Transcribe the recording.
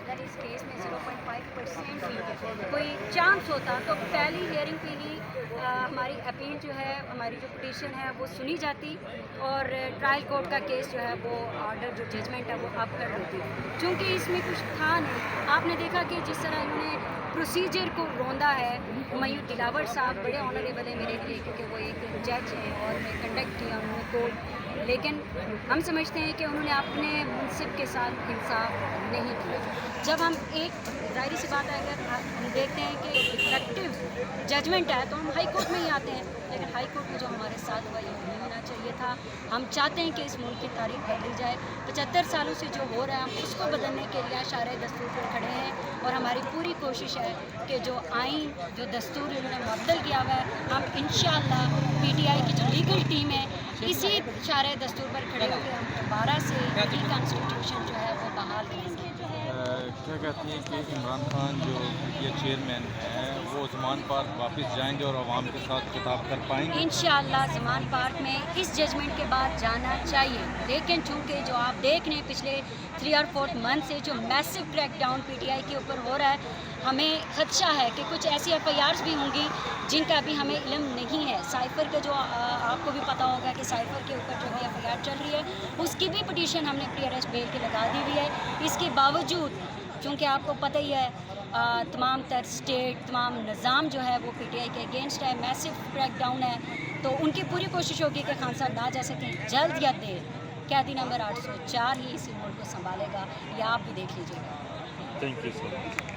اگر اس کیس میں 0.5% بھی کوئی چانس ہوتا تو پہلی ہیئرنگ پہ ہی ہماری اپیل جو ہے، ہماری جو پٹیشن ہے وہ سنی جاتی اور ٹرائل کورٹ کا کیس جو ہے وہ آرڈر جو ججمنٹ ہے وہ اب کر دیتی. چونکہ اس میں کچھ تھا نہیں. آپ نے دیکھا کہ جس طرح انہوں نے پروسیجر کو روندا ہے. ہمایوں دلاور صاحب بڑے آنریبل ہیں میرے لیے کیونکہ وہ ایک جج ہیں اور میں کنڈکٹ کیا انہوں نے کورٹ، لیکن ہم سمجھتے ہیں کہ انہوں نے اپنے منصب کے ساتھ انصاف نہیں کیا. جب ہم ایک ظاہری سی بات ہے اگر ہم دیکھتے ہیں کہ افیکٹو ججمنٹ ہے تو ہم ہائی کورٹ میں ہی آتے ہیں، لیکن ہائی کورٹ میں جو ہمارے ساتھ ہوا یہ نہیں ہونا چاہیے تھا. ہم چاہتے ہیں کہ اس ملک کی تاریخ بدلی جائے. 75 سالوں سے جو ہو رہا ہے ہم اس کو بدلنے کے لیے اشارۂ دستور پر کھڑے ہیں اور ہماری پوری کوشش ہے کہ جو آئین جو دستور انہوں نے معطل کیا ہوا ہے ہم انشاءاللہ پی ٹی آئی کی جو لیگل ٹیم ہے اسی اشارۂ دستور پر کھڑے ہو کے ہم دوبارہ سے ری کنسٹیٹیوشن جو ہے وہ بحال کریں گے. کیا کہتی ہیں کہ عمران خان جو یہ چیئرمین ہیں وہ زمان پارک واپس جائیں گے اور عوام کے ساتھ خطاب کر پائیں گے؟ انشاءاللہ زمان پارک میں اس ججمنٹ کے بعد جانا چاہیے، لیکن چونکہ جو آپ دیکھ رہے ہیں پچھلے 3 اور 4 منتھ سے جو massive crackdown P T I کے اوپر ہو رہا ہے، ہمیں خدشہ ہے کہ کچھ ایسی ایف آئی آرز بھی ہوں گی جن کا ابھی ہمیں علم نہیں ہے. سائفر کا جو آپ کو بھی پتہ ہوگا کہ سائفر کے اوپر جو ایف آئی آر چل رہی ہے اس کی بھی پٹیشن ہم نے پری اریسٹ بیل کے لگا دی ہوئی ہے. اس کے باوجود چونکہ آپ کو پتہ ہی ہے تمام تر اسٹیٹ تمام نظام جو ہے وہ پی ٹی آئی کے اگینسٹ ہے، میسو کریک ڈاؤن ہے، تو ان کی پوری کوشش ہوگی کہ خان صاحب نہ جا سکیں. جلد یا دیر قیدی نمبر 804 ہی اسی ملک کو سنبھالے گا، یہ آپ بھی دیکھ لیجیے گا. Thank you so much.